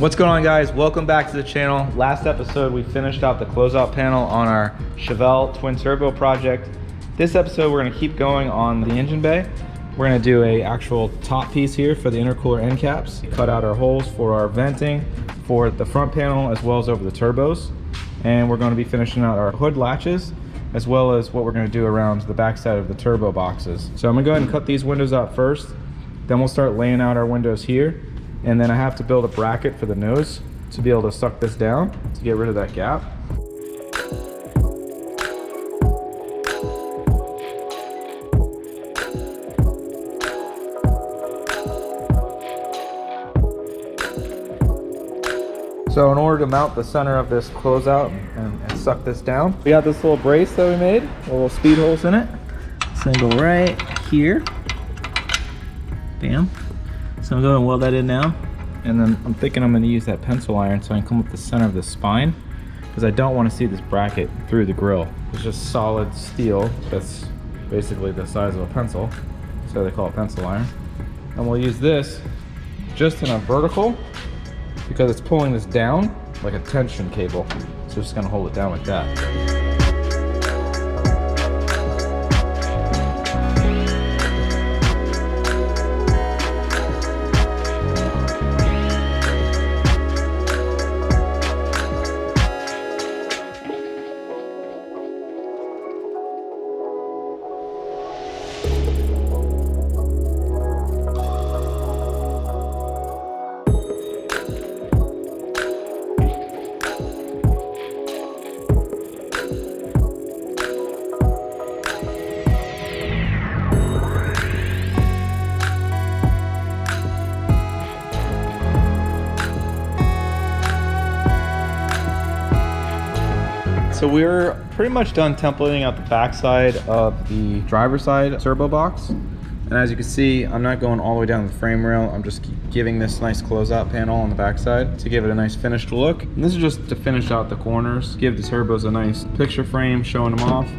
What's going on, guys? Welcome back to the channel. Last episode we finished out the closeout panel on our Chevelle twin turbo project. This episode we're going to keep going on the engine bay. We're going to do a actual top piece here for the intercooler end caps. Cut out our holes for our venting for the front panel as well as over the turbos. And we're going to be finishing out our hood latches as well as what we're going to do around the backside of the turbo boxes. So I'm going to go ahead and cut these windows out first. Then we'll start laying out our windows here. And then I have to build a bracket for the nose to be able to suck this down to get rid of that gap. So in order to mount the center of this closeout and suck this down, we got this little brace that we made, little speed holes in it. It's gonna go right here. Bam. So I'm going to weld that in now, and then I'm thinking I'm going to use that pencil iron so I can come up the center of the spine, because I don't want to see this bracket through the grill. It's just solid steel that's basically the size of a pencil, so they call it pencil iron. And we'll use this just in a vertical because it's pulling this down like a tension cable, so it's just going to hold it down like that. So we're pretty much done templating out the backside of the driver's side turbo box. And as you can see, I'm not going all the way down the frame rail. I'm just giving this nice closeout panel on the backside to give it a nice finished look. And this is just to finish out the corners, give the turbos a nice picture frame showing them off.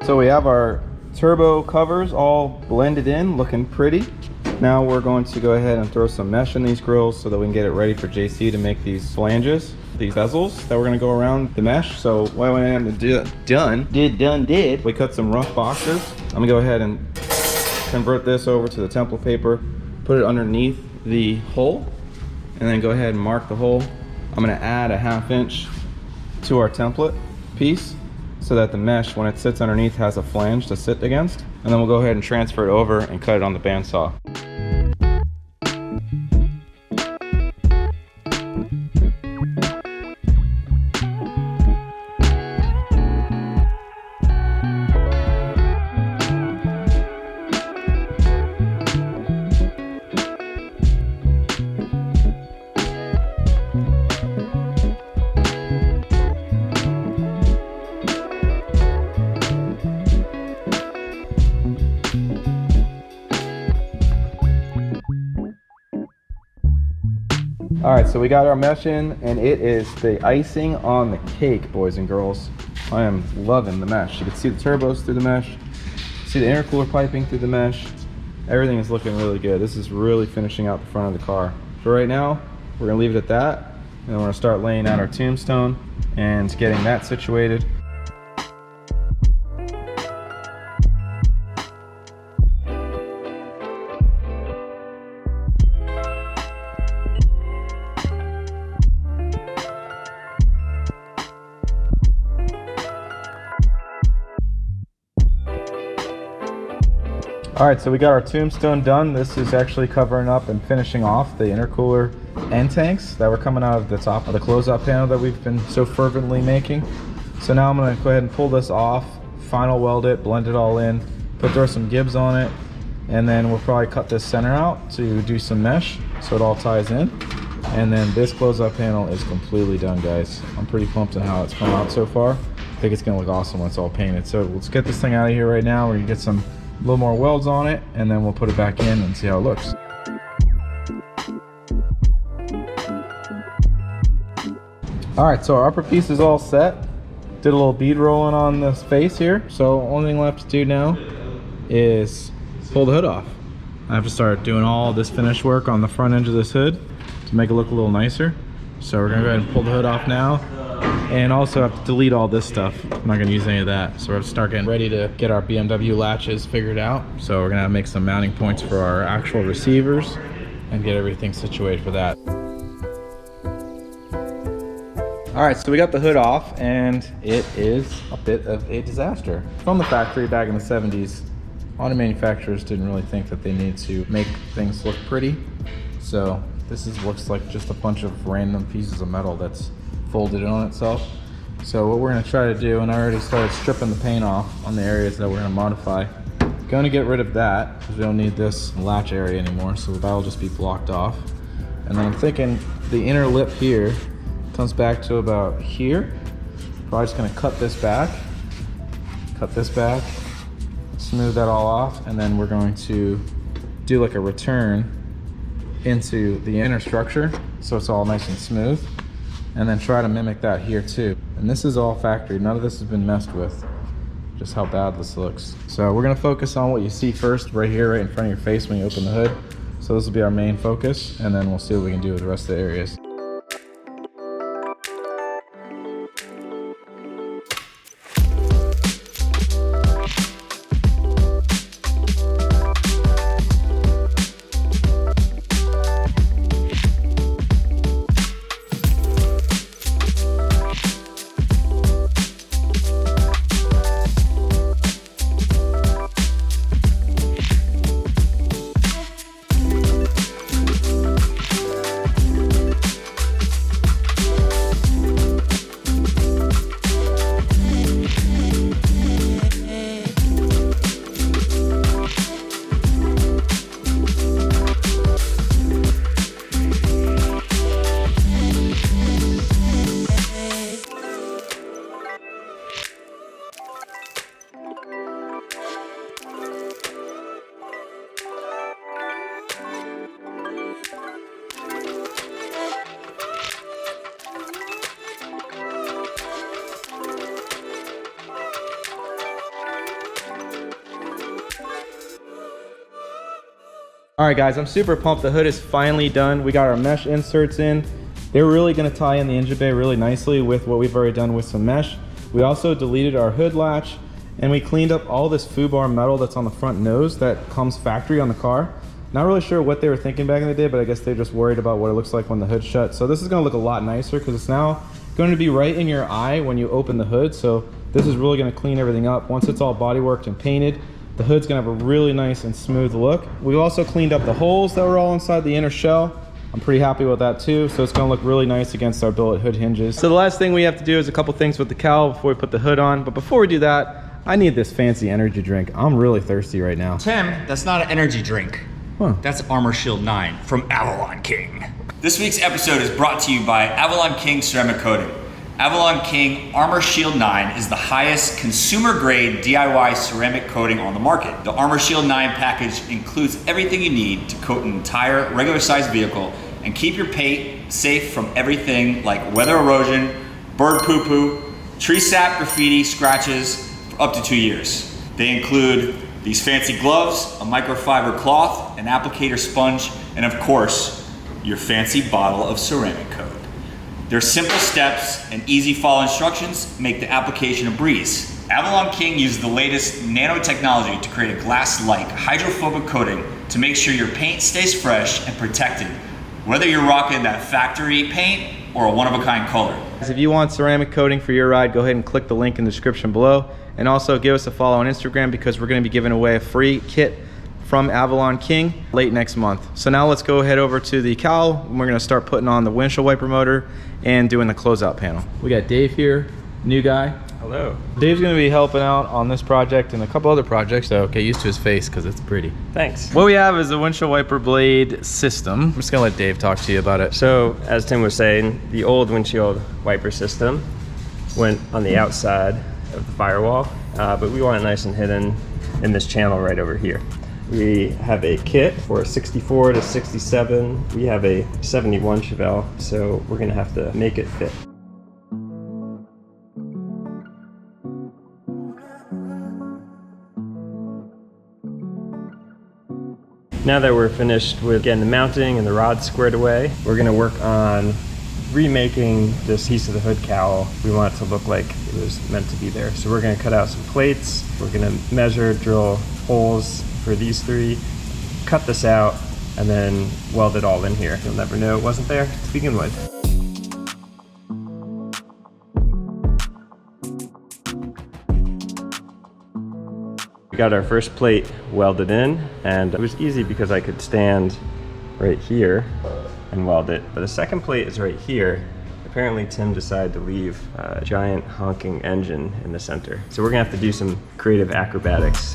So we have our turbo covers all blended in, looking pretty. Now we're going to go ahead and throw some mesh in these grills so that we can get it ready for JC to make these flanges, these bezels that we're gonna go around the mesh. So what I am did, we cut some rough boxes. I'm gonna go ahead and convert this over to the template paper, put it underneath the hole, and then go ahead and mark the hole. I'm gonna add a 1/2 inch to our template piece, so that the mesh, when it sits underneath, has a flange to sit against. And then we'll go ahead and transfer it over and cut it on the bandsaw. All right, so we got our mesh in, and it is the icing on the cake, boys and girls. I am loving the mesh. You can see the turbos through the mesh, see the intercooler piping through the mesh. Everything is looking really good. This is really finishing out the front of the car. For right now, we're gonna leave it at that, and then we're gonna start laying out our tombstone and getting that situated. All right, so we got our tombstone done. This is actually covering up and finishing off the intercooler end tanks that were coming out of the top of the closeout panel that we've been so fervently making. So now I'm gonna go ahead and pull this off, final weld it, blend it all in, throw some gibs on it, and then we'll probably cut this center out to do some mesh so it all ties in. And then this closeout panel is completely done, guys. I'm pretty pumped on how it's come out so far. I think it's gonna look awesome when it's all painted. So let's get this thing out of here right now. We're gonna get some a little more welds on it, and then we'll put it back in and see how it looks. All right, so our upper piece is all set. Did a little bead rolling on this face here. So only thing left to do now is pull the hood off. I have to start doing all this finish work on the front edge of this hood to make it look a little nicer. So we're gonna go ahead and pull the hood off now. And also have to delete all this stuff. I'm not gonna use any of that. So we're gonna start getting ready to get our BMW latches figured out. So we're gonna make some mounting points for our actual receivers and get everything situated for that. All right, so we got the hood off and it is a bit of a disaster. From the factory back in the 70s, auto manufacturers didn't really think that they needed to make things look pretty. So this looks like just a bunch of random pieces of metal that's folded in on itself. So what we're gonna try to do, and I already started stripping the paint off on the areas that we're gonna modify. Gonna get rid of that because we don't need this latch area anymore, so that'll just be blocked off. And then I'm thinking the inner lip here comes back to about here. Probably just gonna cut this back, smooth that all off, and then we're going to do like a return into the inner structure so it's all nice and smooth, and then try to mimic that here too. And this is all factory, none of this has been messed with, just how bad this looks. So we're gonna focus on what you see first, right here, right in front of your face when you open the hood. So this will be our main focus, and then we'll see what we can do with the rest of the areas. All right guys, I'm super pumped. The hood is finally done. We got our mesh inserts in. They're really gonna tie in the engine bay really nicely with what we've already done with some mesh. We also deleted our hood latch, and we cleaned up all this foobar metal that's on the front nose that comes factory on the car. Not really sure what they were thinking back in the day, but I guess they're just worried about what it looks like when the hood's shut. So this is gonna look a lot nicer because it's now going to be right in your eye when you open the hood. So this is really gonna clean everything up. Once it's all body worked and painted, the hood's gonna have a really nice and smooth look. We also cleaned up the holes that were all inside the inner shell. I'm pretty happy with that too, so it's gonna look really nice against our billet hood hinges. So the last thing we have to do is a couple things with the cowl before we put the hood on. But before we do that, I need this fancy energy drink. I'm really thirsty right now. Tim, that's not an energy drink. Huh. That's Armor Shield 9 from Avalon King. This week's episode is brought to you by Avalon King Ceramic Coating. Avalon King Armor Shield 9 is the highest consumer-grade DIY ceramic coating on the market. The Armor Shield 9 package includes everything you need to coat an entire regular-sized vehicle and keep your paint safe from everything like weather erosion, bird poo-poo, tree sap, graffiti, scratches for up to 2 years. They include these fancy gloves, a microfiber cloth, an applicator sponge, and of course, your fancy bottle of ceramic coat. Their simple steps and easy follow instructions make the application a breeze. Avalon King uses the latest nanotechnology to create a glass-like hydrophobic coating to make sure your paint stays fresh and protected, whether you're rocking that factory paint or a one-of-a-kind color. If you want ceramic coating for your ride, go ahead and click the link in the description below. And also give us a follow on Instagram because we're gonna be giving away a free kit from Avalon King late next month. So now let's go head over to the cowl and we're gonna start putting on the windshield wiper motor and doing the closeout panel. We got Dave here, new guy. Hello. Dave's gonna be helping out on this project and a couple other projects, so get used to his face because it's pretty. Thanks. What we have is a windshield wiper blade system. I'm just gonna let Dave talk to you about it. So, as Tim was saying, the old windshield wiper system went on the outside of the firewall, but we want it nice and hidden in this channel right over here. We have a kit for 64 to 67. We have a 71 Chevelle, so we're gonna have to make it fit. Now that we're finished with getting the mounting and the rods squared away, we're gonna work on remaking this piece of the hood cowl. We want it to look like it was meant to be there. So we're gonna cut out some plates. We're gonna measure, drill holes for these 3, cut this out, and then weld it all in here. You'll never know it wasn't there to begin with. We got our first plate welded in, and it was easy because I could stand right here and weld it. But the second plate is right here. Apparently Tim decided to leave a giant honking engine in the center. So we're gonna have to do some creative acrobatics.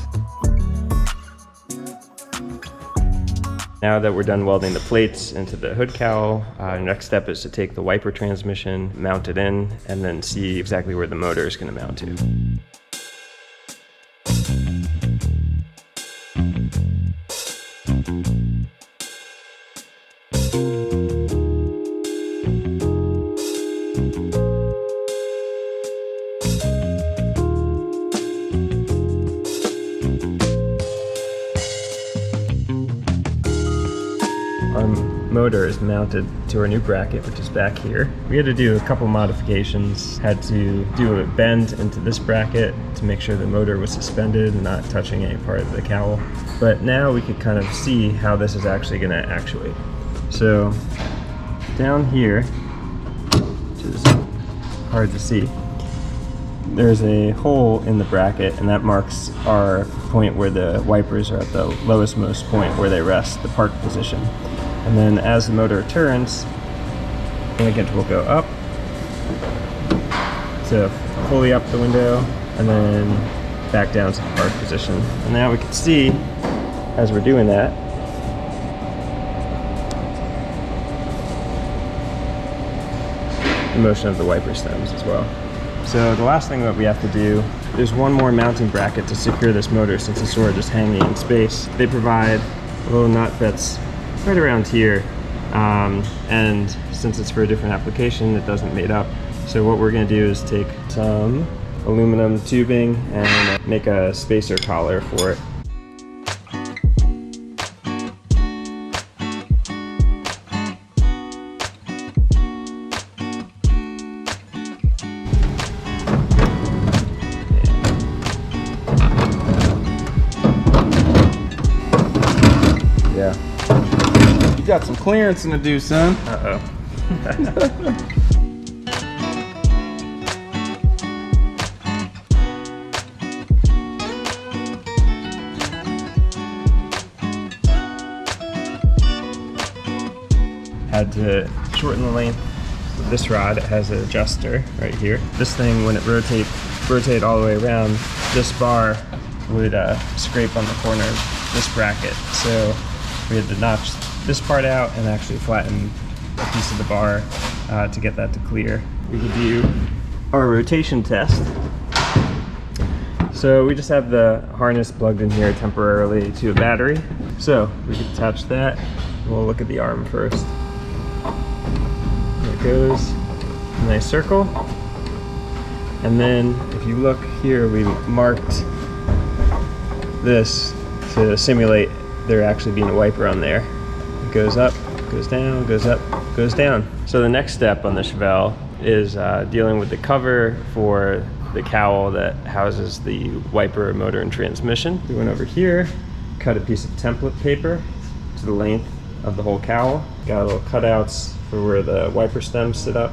Now that we're done welding the plates into the hood cowl, next step is to take the wiper transmission, mount it in, and then see exactly where the motor is gonna mount to. Our motor is mounted to our new bracket, which is back here. We had to do a couple modifications. Had to do a bend into this bracket to make sure the motor was suspended and not touching any part of the cowl. But now we could kind of see how this is actually going to actuate. So down here, which is hard to see, there's a hole in the bracket, and that marks our point where the wipers are at the lowest most point where they rest, the park position. And then as the motor turns, the linkage will go up to fully up the window, and then back down to the park position. And now we can see, as we're doing that, the motion of the wiper stems as well. So the last thing that we have to do, there's one more mounting bracket to secure this motor since it's sort of just hanging in space. They provide a little nut that's right around here, and since it's for a different application, it doesn't mate up. So what we're going to do is take some aluminum tubing and make a spacer collar for it. Yeah. You got some clearance to do, son. Uh-oh. Had to shorten the length of this rod. It has an adjuster right here. This thing, when it rotate all the way around, this bar would scrape on the corner of this bracket. So we had to notch this part out and actually flatten a piece of the bar to get that to clear. We could do our rotation test. So we just have the harness plugged in here temporarily to a battery. So we could attach that. We'll look at the arm first. There it goes, a nice circle. And then if you look here, we marked this to simulate there actually being a wiper on there. It goes up, goes down, goes up, goes down. So the next step on the Chevelle is dealing with the cover for the cowl that houses the wiper, motor, and transmission. We went over here, cut a piece of template paper to the length of the whole cowl. Got little cutouts for where the wiper stems sit up.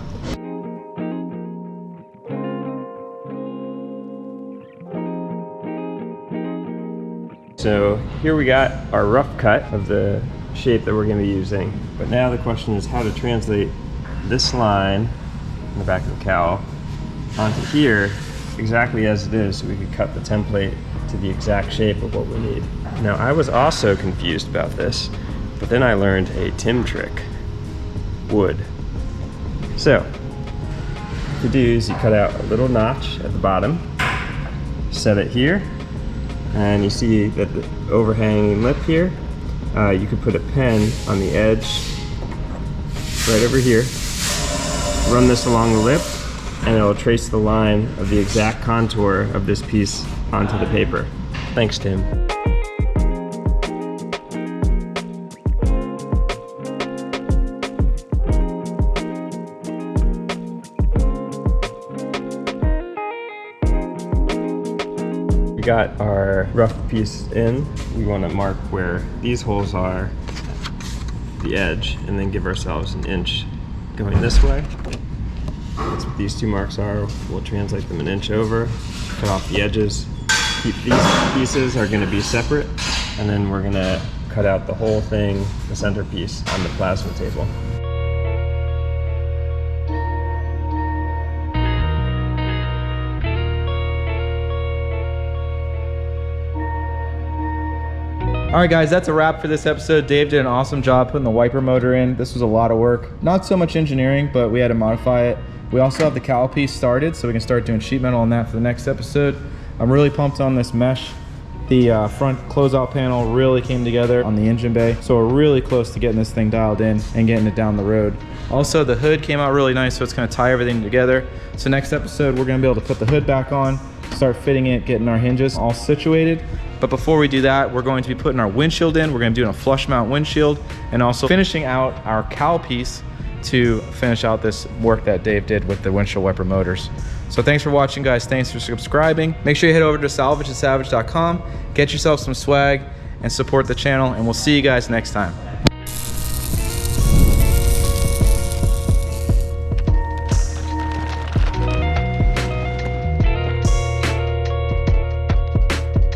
So here we got our rough cut of the shape that we're going to be using. But now the question is how to translate this line in the back of the cowl onto here exactly as it is, so we could cut the template to the exact shape of what we need. Now I was also confused about this, but then I learned a Tim trick. Wood. So what you do is you cut out a little notch at the bottom, set it here, and you see that the overhanging lip here, you could put a pen on the edge right over here, run this along the lip, and it'll trace the line of the exact contour of this piece onto the paper. Thanks, Tim. We got our rough piece in. We want to mark where these holes are, the edge, and then give ourselves an inch going this way. That's what these two marks are. We'll translate them an inch over, cut off the edges. Keep these pieces are going to be separate, and then we're going to cut out the whole thing, the centerpiece, on the plasma table. All right, guys, that's a wrap for this episode. Dave did an awesome job putting the wiper motor in. This was a lot of work. Not so much engineering, but we had to modify it. We also have the cowl piece started, so we can start doing sheet metal on that for the next episode. I'm really pumped on this mesh. The front closeout panel really came together on the engine bay, so we're really close to getting this thing dialed in and getting it down the road. Also, the hood came out really nice, so it's gonna tie everything together. So next episode, we're gonna be able to put the hood back on, start fitting it, getting our hinges all situated. But before we do that, we're going to be putting our windshield in. We're gonna be doing a flush mount windshield and also finishing out our cowl piece to finish out this work that Dave did with the windshield wiper motors. So thanks for watching, guys. Thanks for subscribing. Make sure you head over to salvage@salvage.com, get yourself some swag and support the channel, and we'll see you guys next time.